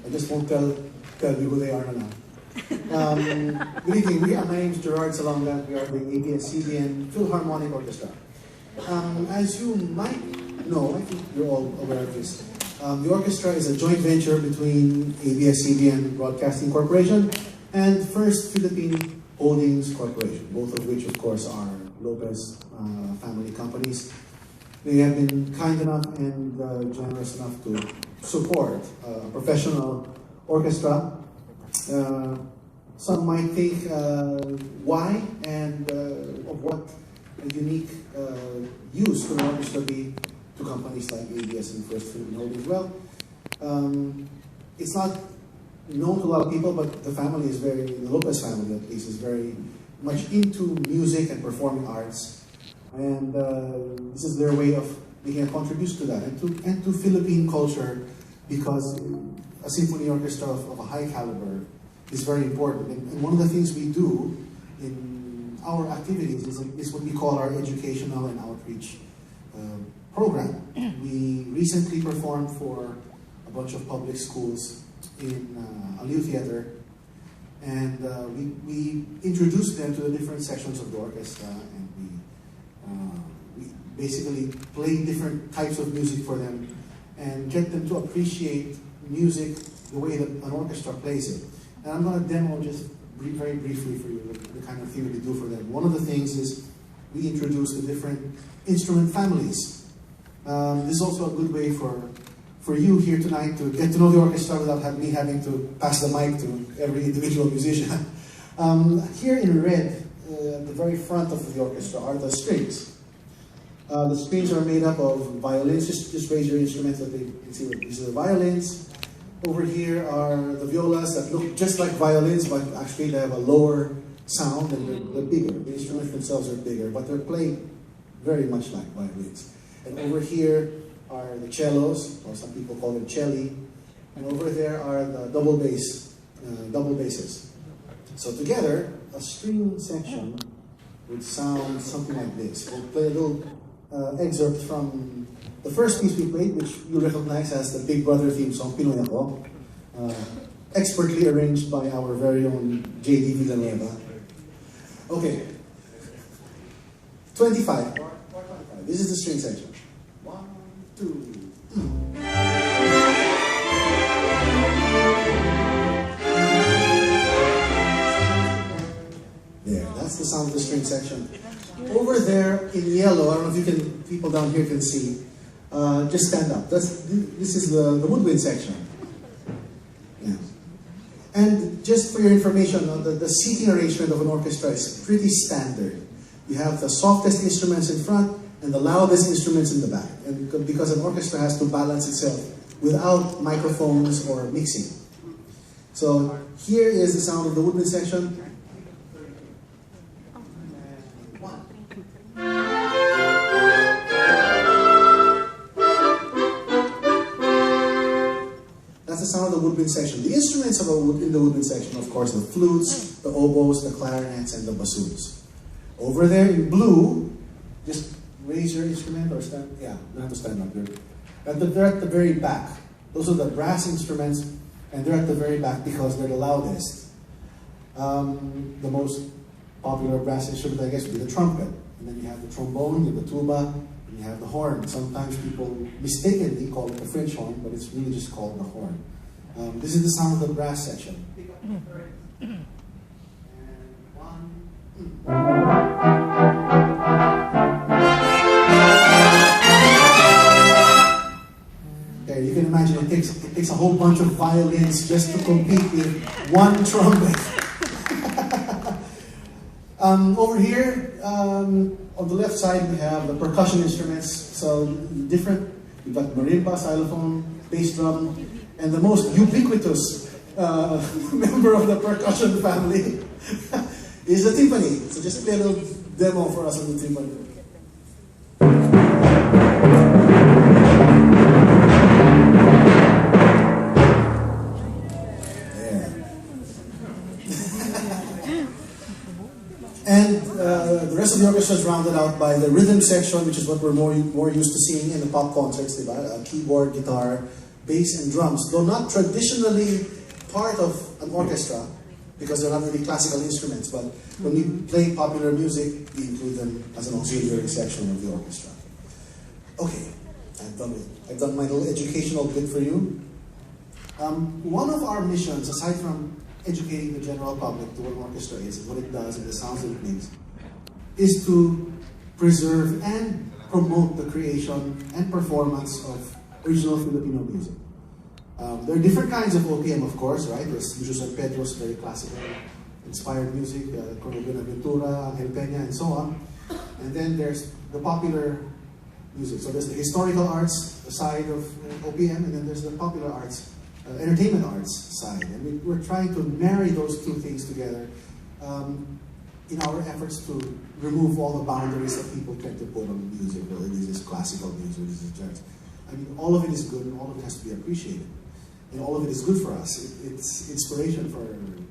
I just won't tell you who they are now. Good evening. My name is Gerard Salonga. We are the ABS-CBN Philharmonic Orchestra. As you might know, I think you're all aware of this, the orchestra is a joint venture between ABS-CBN Broadcasting Corporation and First Philippine Holdings Corporation, both of which, of course, are Lopez family companies. They have been kind enough and generous enough to support a professional orchestra. Some might think why and of what a unique use could an orchestra be to companies like ABS and First Philippine Holdings. Well, it's not known to a lot of people, but the family is the Lopez family at least, is very much into music and performing arts. And this is their way of making a contribution to that and to Philippine culture, because a symphony orchestra of a high caliber is very important. And one of the things we do in our activities is what we call our educational and outreach program. We recently performed for a bunch of public schools in Aliu Theater, and we introduced them to the different sections of the orchestra, and we basically play different types of music for them and get them to appreciate music the way that an orchestra plays it. And I'm going to demo just very briefly for you the kind of thing we do for them. One of the things is we introduce the different instrument families. This is also a good way for you here tonight to get to know the orchestra without me having to pass the mic to every individual musician. Here in red, at the very front of the orchestra, are the strings. The strings are made up of violins. Just raise your instruments so that they can see what these are the violins. Over here are the violas that look just like violins, but actually they have a lower sound and they're bigger. The instruments themselves are bigger, but they're playing very much like violins. And over here are the cellos, or some people call them celli. And over there are the double basses. So together, a string section would sound something like this. We'll play a little excerpt from the first piece we played, which you recognize as the Big Brother theme song, Pinoy Ako, expertly arranged by our very own J.D. Villanueva. Okay, 25. This is the string section. 1, 2, 3. There, that's the sound of the string section. Over there in yellow, I don't know if people down here can see. Just stand up. This is the woodwind section. Yeah. And just for your information, the seating arrangement of an orchestra is pretty standard. You have the softest instruments in front and the loudest instruments in the back. And because an orchestra has to balance itself without microphones or mixing. So here is the sound of the woodwind section. That's the sound of the woodwind section. The instruments in the woodwind section, of course, the flutes, the oboes, the clarinets, and the bassoons. Over there in blue, just raise your instrument or stand. Yeah, you don't have to stand up there. They're at the very back. Those are the brass instruments, and they're at the very back because they're the loudest. The most popular brass instrument, I guess, would be the trumpet. And then you have the trombone, you have the tuba, and you have the horn. Sometimes people mistakenly call it the French horn, but it's really just called the horn. This is the sound of the brass section. And 1. Okay, you can imagine it takes a whole bunch of violins just to compete with one trumpet. Over here, on the left side, we have the percussion instruments. So different. We've got marimba, xylophone, bass drum, and the most ubiquitous member of the percussion family is the timpani. So just play a little demo for us on the timpani. And the rest of the orchestra is rounded out by the rhythm section, which is what we're more used to seeing in the pop concerts. They've got a keyboard, guitar, bass and drums, though not traditionally part of an orchestra, because they're not really classical instruments, but when we play popular music, we include them as an auxiliary section of the orchestra. Okay, I've done my little educational bit for you. One of our missions, aside from educating the general public to what an orchestra is and what it does and the sounds that it makes, is to preserve and promote the creation and performance of original Filipino music. There are different kinds of OPM, of course, right? There's Lucio San Pedro's very classical inspired music, Colonel Buenaventura, Angel Peña, and so on. And then there's the popular music. So there's the historical arts side of OPM, and then there's the popular arts, entertainment arts side. And we're trying to marry those two things together in our efforts to remove all the boundaries that people tend to put on music, whether this is classical music, this is jazz. I mean, all of it is good and all of it has to be appreciated. And all of it is good for us. It's inspiration for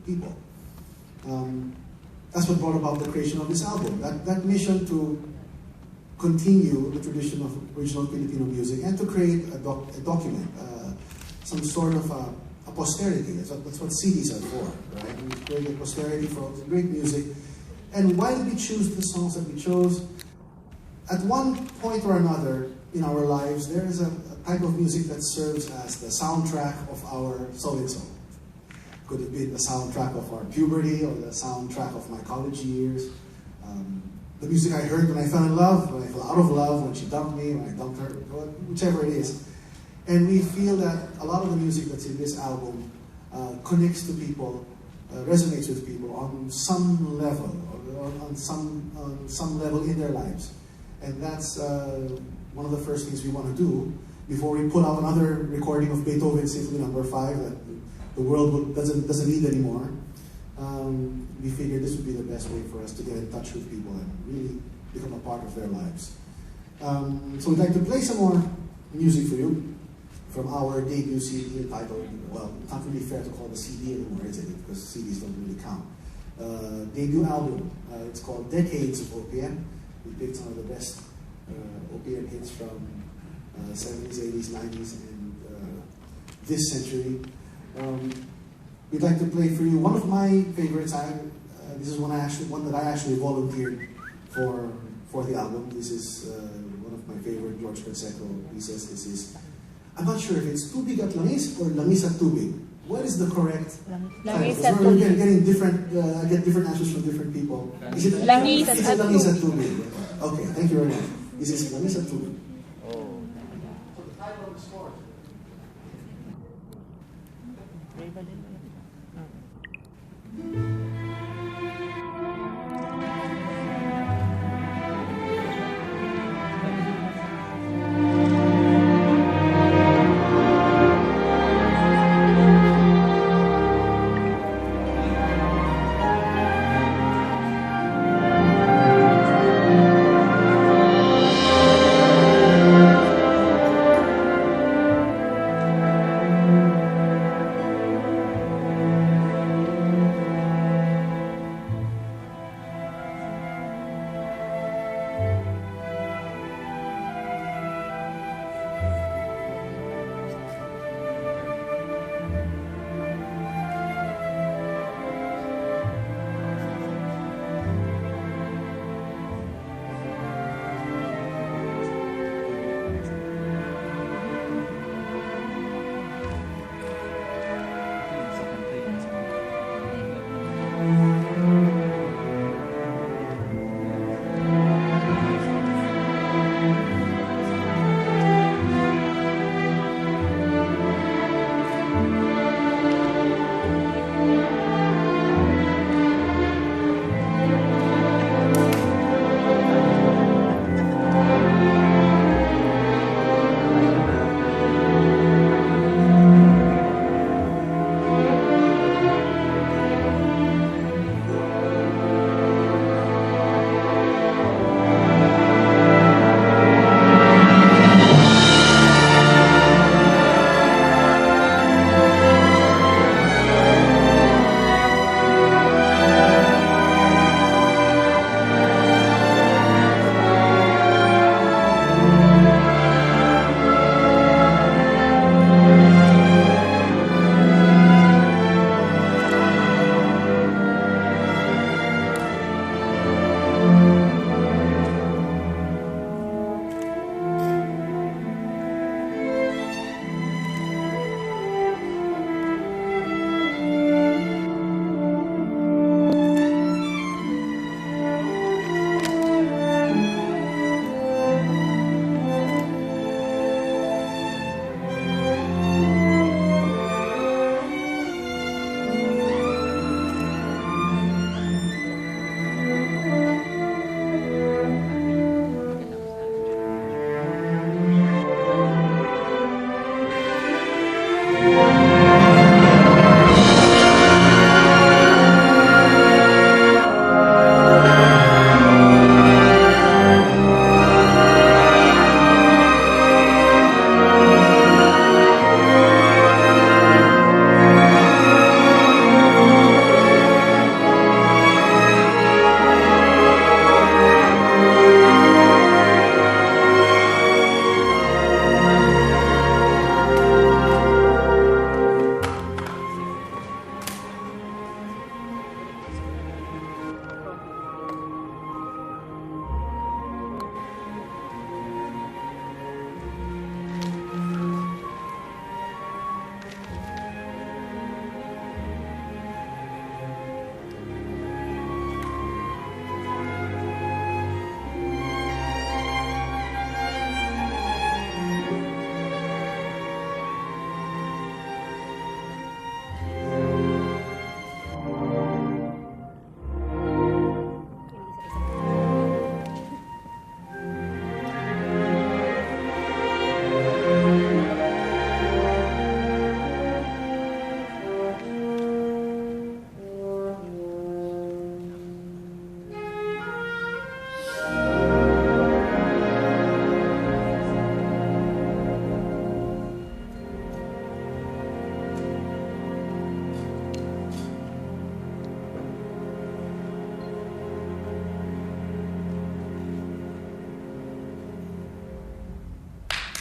people. That's what brought about the creation of this album. That mission to continue the tradition of original Filipino music and to create a document, some sort of a posterity. That's what CDs are for, right? We create a posterity for great music. And why did we choose the songs that we chose? At one point or another in our lives, there is a type of music that serves as the soundtrack of our so-and-so. Could have been the soundtrack of our puberty or the soundtrack of my college years. The music I heard when I fell in love, when I fell out of love, when she dumped me, when I dumped her, whichever it is. And we feel that a lot of the music that's in this album connects to people, resonates with people on some level, or on some level in their lives. And that's one of the first things we want to do before we put out another recording of Beethoven's Symphony No. 5 that the world doesn't need anymore. We figured this would be the best way for us to get in touch with people and really become a part of their lives. So we'd like to play some more music for you from our debut CD entitled, well, it's not really fair to call the CD anymore, is it? Because CDs don't really count. Debut album. It's called Decades of OPM. We picked some of the best OPM hits from 70s, 80s, 90s, and this century. We'd like to play for you one of my favorites. This is one that I actually volunteered for the album. This is one of my favorite George Canseco pieces. This is, I'm not sure if it's Tubig at Langis or Langis at Tubig. What is the correct Langis title? at We're Tubig. getting different, I get different answers from different people. Is it Langis is at it Langis at Tubig? Okay, thank you very much. This is Langis at Tubig. Raven.